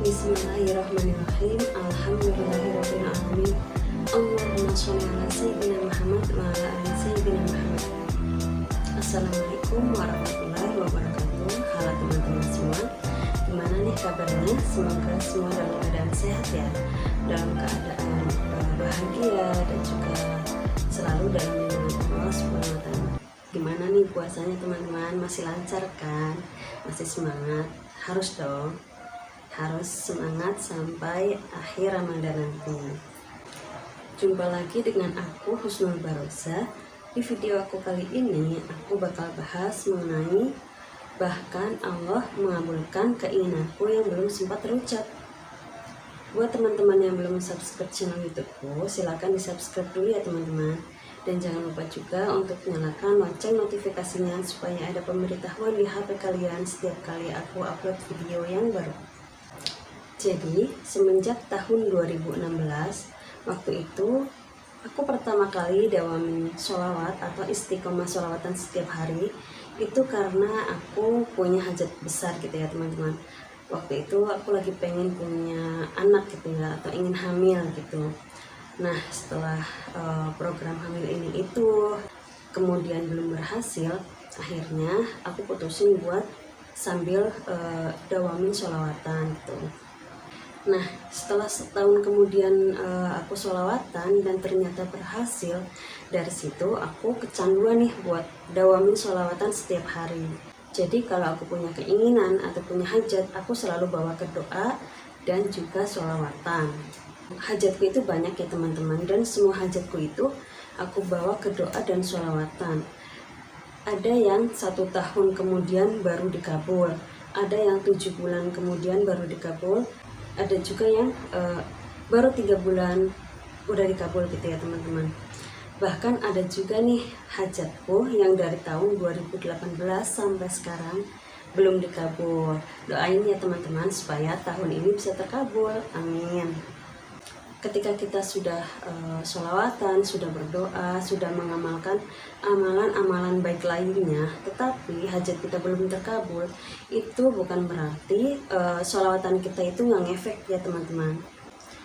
Bismillahirrahmanirrahim. Alhamdulillahirabbil alamin. Allahumma sholli ala sayyidina Muhammad wa ala ali sayyidina Muhammad. Assalamualaikum warahmatullahi wabarakatuh. Halo teman-teman semua. Gimana nih kabarnya? Semoga semua dalam keadaan sehat ya. Dalam keadaan bahagia dan juga selalu dalam lindungan Allah Subhanahu wa taala. Gimana nih puasanya teman-teman? Masih lancar kan? Masih semangat? Harus dong. Harus semangat sampai akhir Ramadan nanti. Jumpa lagi dengan aku Husnul Baroza. Di video aku kali ini aku bakal bahas mengenai bahkan Allah mengabulkan keinginanku yang belum sempat terucap. Buat teman-teman yang belum subscribe channel YouTubeku, silahkan di subscribe dulu ya teman-teman. Dan jangan lupa juga untuk nyalakan lonceng notifikasinya supaya ada pemberitahuan di HP kalian setiap kali aku upload video yang baru. Jadi, semenjak tahun 2016, waktu itu aku pertama kali dawamin sholawat atau istiqomah sholawatan setiap hari. Itu karena aku punya hajat besar gitu ya teman-teman. Waktu itu aku lagi pengen punya anak gitu ya, atau ingin hamil gitu. Nah, setelah program hamil ini itu kemudian belum berhasil, akhirnya aku putusin buat sambil dawamin sholawatan gitu. Nah, setelah setahun kemudian aku sholawatan dan ternyata berhasil. Dari situ aku kecanduan nih buat dawamin sholawatan setiap hari. Jadi kalau aku punya keinginan atau punya hajat, aku selalu bawa ke doa dan juga sholawatan. Hajatku itu banyak ya teman-teman, dan semua hajatku itu aku bawa ke doa dan sholawatan. Ada yang 1 tahun kemudian baru dikabul, ada yang 7 bulan kemudian baru dikabul, ada juga yang baru 3 bulan udah dikabul gitu ya teman-teman. Bahkan ada juga nih hajatku yang dari tahun 2018 sampai sekarang belum dikabul. Doain ya teman-teman supaya tahun ini bisa terkabul, amin. Ketika kita sudah sholawatan, sudah berdoa, sudah mengamalkan amalan-amalan baik lainnya, tetapi hajat kita belum terkabul, itu bukan berarti sholawatan kita itu nggak ngefek ya teman-teman.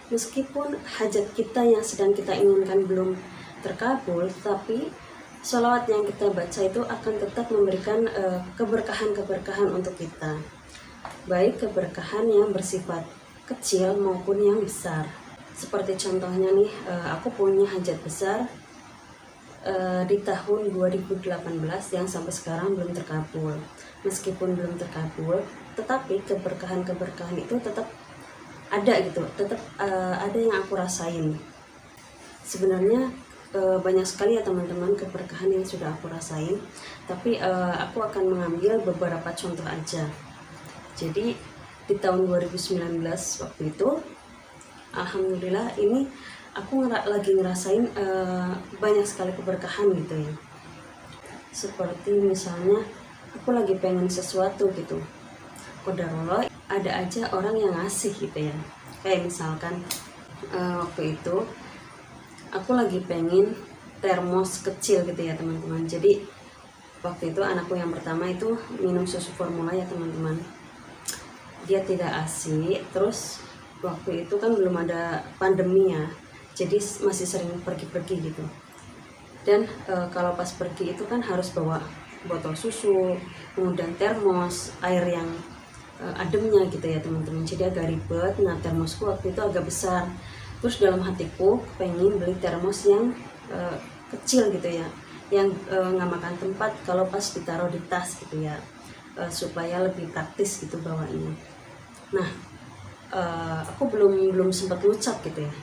Meskipun hajat kita yang sedang kita inginkan belum terkabul, tapi sholawat yang kita baca itu akan tetap memberikan keberkahan-keberkahan untuk kita. Baik keberkahan yang bersifat kecil maupun yang besar. Seperti contohnya nih, aku punya hajat besar di tahun 2018 yang sampai sekarang belum terkabul. Meskipun belum terkabul, tetapi keberkahan-keberkahan itu tetap ada gitu, tetap ada yang aku rasain. Sebenarnya banyak sekali ya teman-teman keberkahan yang sudah aku rasain, tapi aku akan mengambil beberapa contoh aja. Jadi di tahun 2019 waktu itu, alhamdulillah ini aku lagi ngerasain banyak sekali keberkahan gitu ya. Seperti misalnya aku lagi pengen sesuatu gitu, qadarullah ada aja orang yang ngasih gitu ya. Kayak misalkan waktu itu aku lagi pengen termos kecil gitu ya teman-teman. Jadi waktu itu anakku yang pertama itu minum susu formula ya teman-teman. Dia tidak ASI, terus waktu itu kan belum ada pandemi ya, jadi masih sering pergi-pergi gitu. Dan kalau pas pergi itu kan harus bawa botol susu, kemudian termos, air yang ademnya gitu ya teman-teman. Jadi agak ribet. Nah, termosku waktu itu agak besar. Terus dalam hatiku pengen beli termos yang kecil gitu ya, yang nggak makan tempat kalau pas ditaruh di tas gitu ya, supaya lebih praktis gitu bawanya. Nah, aku belum sempat ngucap gitu ya,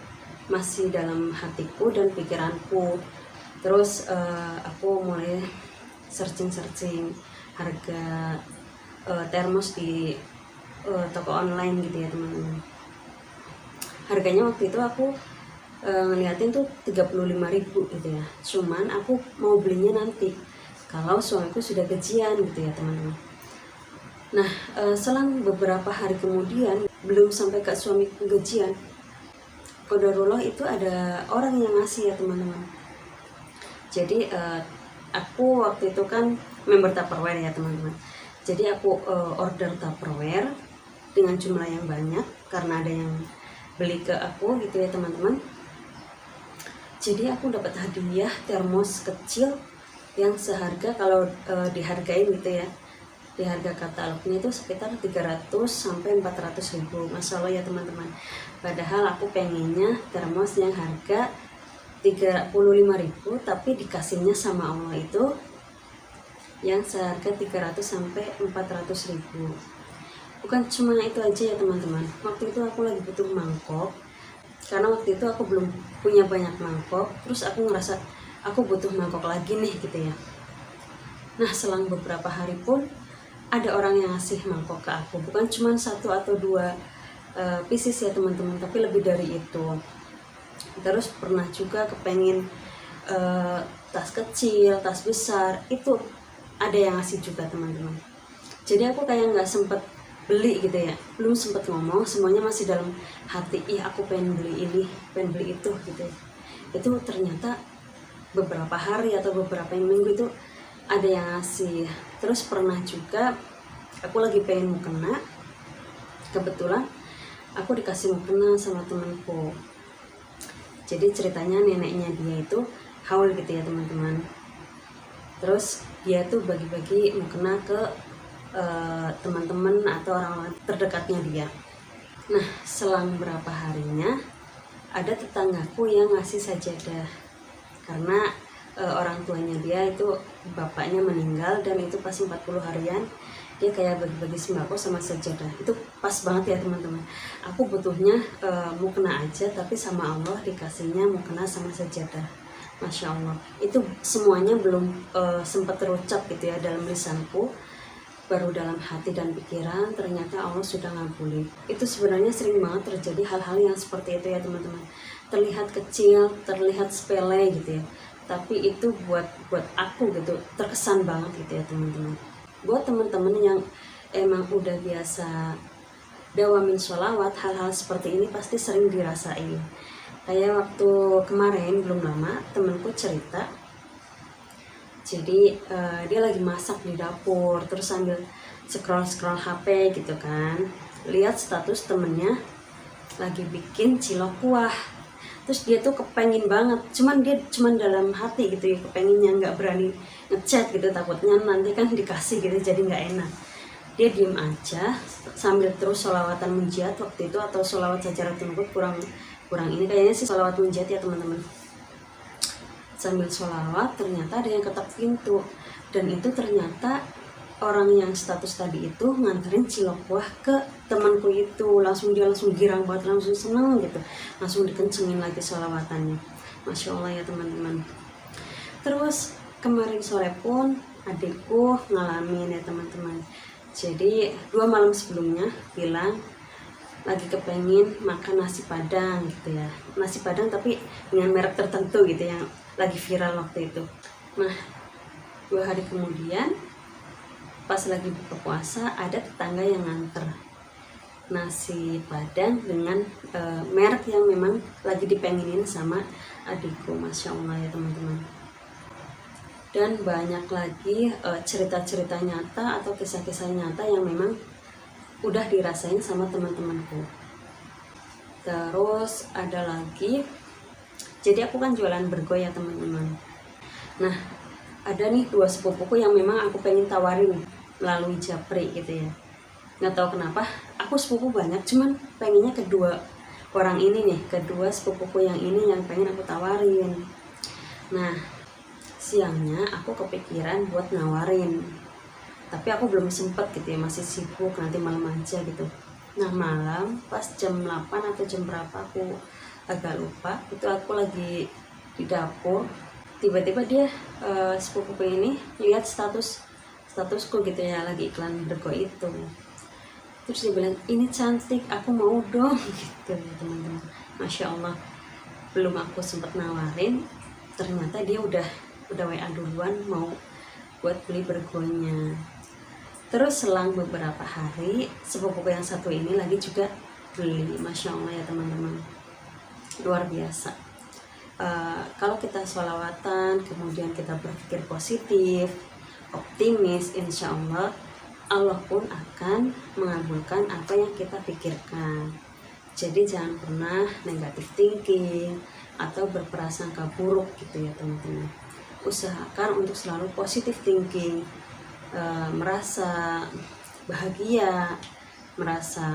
masih dalam hatiku dan pikiranku. Terus aku mulai searching harga termos di toko online gitu ya teman-teman. Harganya waktu itu aku ngeliatin tuh 35.000 gitu ya. Cuman aku mau belinya nanti kalau suamiku sudah gajian gitu ya teman-teman. Nah, selang beberapa hari kemudian, belum sampai ke suami gajian, qadarullah itu ada orang yang ngasih ya teman-teman. Jadi aku waktu itu kan member Tupperware ya teman-teman. Jadi aku order Tupperware, dengan jumlah yang banyak karena ada yang beli ke aku gitu ya teman-teman. Jadi aku dapat hadiah termos kecil yang seharga, kalau dihargain gitu ya, di harga katalognya itu sekitar 300 sampai 400 ribu. Masya Allah ya teman-teman. Padahal aku pengennya termos yang harga 35 ribu, tapi dikasihnya sama Allah itu yang seharga 300 sampai 400 ribu. Bukan cuma itu aja ya teman-teman. Waktu itu aku lagi butuh mangkok, karena waktu itu aku belum punya banyak mangkok. Terus aku ngerasa aku butuh mangkok lagi nih gitu ya. Nah selang beberapa hari pun ada orang yang ngasih mangkok ke aku, bukan cuma 1 atau 2 pieces ya teman-teman, tapi lebih dari itu. Terus pernah juga kepengen tas kecil, tas besar, itu ada yang ngasih juga teman-teman. Jadi aku kayak nggak sempet beli gitu ya, belum sempet ngomong, semuanya masih dalam hati, aku pengen beli ini, pengen beli itu gitu ya. Itu ternyata beberapa hari atau beberapa minggu itu ada yang ngasih. Terus pernah juga aku lagi pengen mukena, kebetulan aku dikasih mukena sama temanku. Jadi ceritanya neneknya dia itu haul gitu ya teman-teman. Terus dia tuh bagi-bagi mukena ke teman-teman atau orang terdekatnya dia. Nah selang berapa harinya ada tetanggaku yang ngasih sajadah, karena orang tuanya dia itu bapaknya meninggal, dan itu pas 40 harian dia kayak bagi-bagi sembako sama sajadah. Itu pas banget ya teman-teman. Aku butuhnya mukena aja, tapi sama Allah dikasihnya mukena sama sajadah. Masya Allah, itu semuanya belum sempat terucap gitu ya dalam lisanku, baru dalam hati dan pikiran ternyata Allah sudah ngabulin. Itu sebenarnya sering banget terjadi hal-hal yang seperti itu ya teman-teman. Terlihat kecil, terlihat sepele gitu ya, tapi itu buat aku gitu terkesan banget gitu ya teman-teman. Buat teman-teman yang emang udah biasa dawamin sholawat, hal-hal seperti ini pasti sering dirasain. Kayak waktu kemarin belum lama temanku cerita, jadi dia lagi masak di dapur, terus sambil scroll HP gitu kan, lihat status temennya lagi bikin cilok kuah. Terus dia tuh kepengen banget, cuman dalam hati gitu ya, kepengennya, nggak berani ngechat gitu, takutnya nanti kan dikasih gitu jadi nggak enak. Dia diem aja sambil terus sholawatan munjiat waktu itu, atau sholawat sajaratul nubut, kurang ini kayaknya sih sholawat munjiat ya teman-teman. Sambil sholawat ternyata ada yang ketok pintu, dan itu ternyata orang yang status tadi itu nganterin cilok kuah ke temanku itu. Dia langsung girang banget, langsung seneng gitu, langsung dikencengin lagi sholawatannya. Masya Allah ya teman-teman. Terus kemarin sore pun adikku ngalamin ya teman-teman. Jadi 2 malam sebelumnya bilang lagi kepengen makan nasi padang gitu ya, nasi padang tapi dengan merek tertentu gitu yang lagi viral waktu itu. Nah 2 hari kemudian pas lagi buka puasa ada tetangga yang nganter nasi padang dengan merek yang memang lagi dipengenin sama adikku. Masya Allah ya teman-teman. Dan banyak lagi cerita-cerita nyata atau kisah-kisah nyata yang memang udah dirasain sama teman-temanku. Terus ada lagi, jadi aku kan jualan bergo ya teman-teman. Nah ada nih 2 sepupuku yang memang aku pengen tawarin melalui japri gitu ya. Nggak tahu kenapa aku sepupu banyak, cuman pengennya kedua orang ini nih, kedua sepupuku yang ini yang pengen aku tawarin. Nah siangnya aku kepikiran buat nawarin, tapi aku belum sempet gitu ya, masih sibuk, nanti malam aja gitu. Nah malam pas jam 8 atau jam berapa aku agak lupa, itu aku lagi di dapur, tiba-tiba dia sepupuku ini lihat statusku gitu ya, lagi iklan bergo itu. Terus dia bilang, ini cantik, aku mau dong gitu ya teman-teman. Masya Allah, belum aku sempet nawarin, ternyata dia udah WA duluan mau buat beli bergonya. Terus selang beberapa hari sepupuku yang satu ini lagi juga beli. Masya Allah ya teman-teman, luar biasa. Kalau kita sholawatan kemudian kita berpikir positif, optimis, insya Allah Allah pun akan mengabulkan apa yang kita pikirkan. Jadi jangan pernah negatif thinking atau berprasangka buruk gitu ya teman-teman. Usahakan untuk selalu positif thinking, merasa bahagia, merasa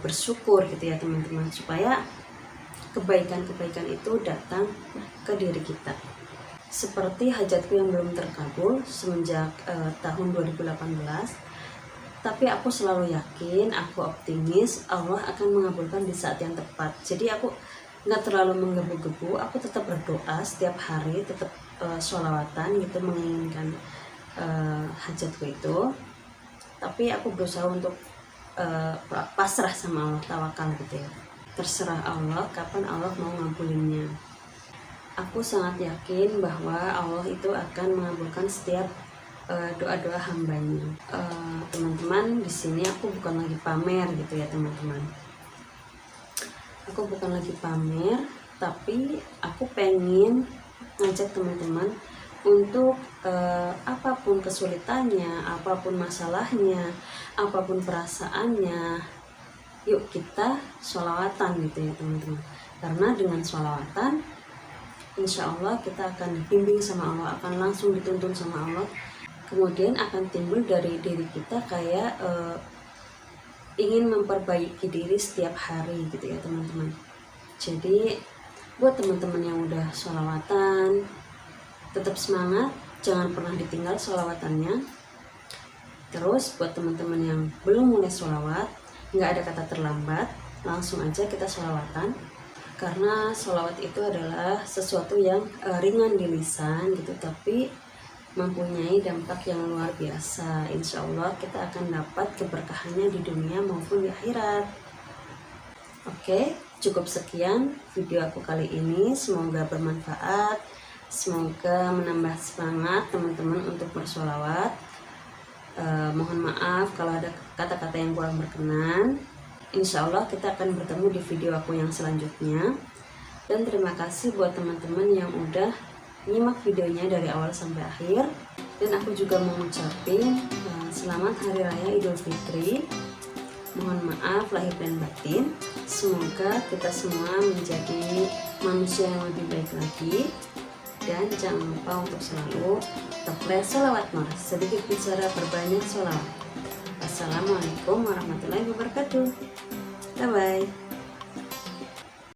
bersyukur gitu ya teman-teman, supaya kebaikan-kebaikan itu datang ke diri kita. Seperti hajatku yang belum terkabul semenjak tahun 2018, tapi aku selalu yakin, aku optimis Allah akan mengabulkan di saat yang tepat. Jadi aku nggak terlalu menggebu-gebu, aku tetap berdoa setiap hari, tetap sholawatan gitu, menginginkan hajatku itu. Tapi aku berusaha untuk pasrah sama Allah, tawakal gitu ya. Terserah Allah kapan Allah mau ngabulinnya. Aku sangat yakin bahwa Allah itu akan mengabulkan setiap doa-doa hambanya. Teman-teman, di sini aku bukan lagi pamer gitu ya teman-teman. Aku bukan lagi pamer, tapi aku pengen ngajak teman-teman untuk apapun kesulitannya, apapun masalahnya, apapun perasaannya, yuk kita sholawatan gitu ya teman-teman. Karena dengan sholawatan, insya Allah kita akan dibimbing sama Allah, akan langsung dituntun sama Allah. Kemudian akan timbul dari diri kita kayak ingin memperbaiki diri setiap hari gitu ya teman-teman. Jadi buat teman-teman yang udah sholawatan, tetap semangat, jangan pernah ditinggal sholawatannya. Terus buat teman-teman yang belum mulai sholawat, nggak ada kata terlambat, langsung aja kita sholawatan. Karena sholawat itu adalah sesuatu yang ringan di lisan gitu, tapi mempunyai dampak yang luar biasa. Insya Allah kita akan dapat keberkahannya di dunia maupun di akhirat. Oke, cukup sekian video aku kali ini. Semoga bermanfaat, semoga menambah semangat teman-teman untuk bersholawat. Mohon maaf kalau ada kata-kata yang kurang berkenan. Insya Allah kita akan bertemu di video aku yang selanjutnya. Dan terima kasih buat teman-teman yang udah nyimak videonya dari awal sampai akhir. Dan aku juga mau ngucapin selamat Hari Raya Idul Fitri. Mohon maaf lahir dan batin. Semoga kita semua menjadi manusia yang lebih baik lagi. Dan jangan lupa untuk selalu teples sholawat nur. Sedikit bicara berbanyak sholawat. Assalamualaikum warahmatullahi wabarakatuh. Bye bye.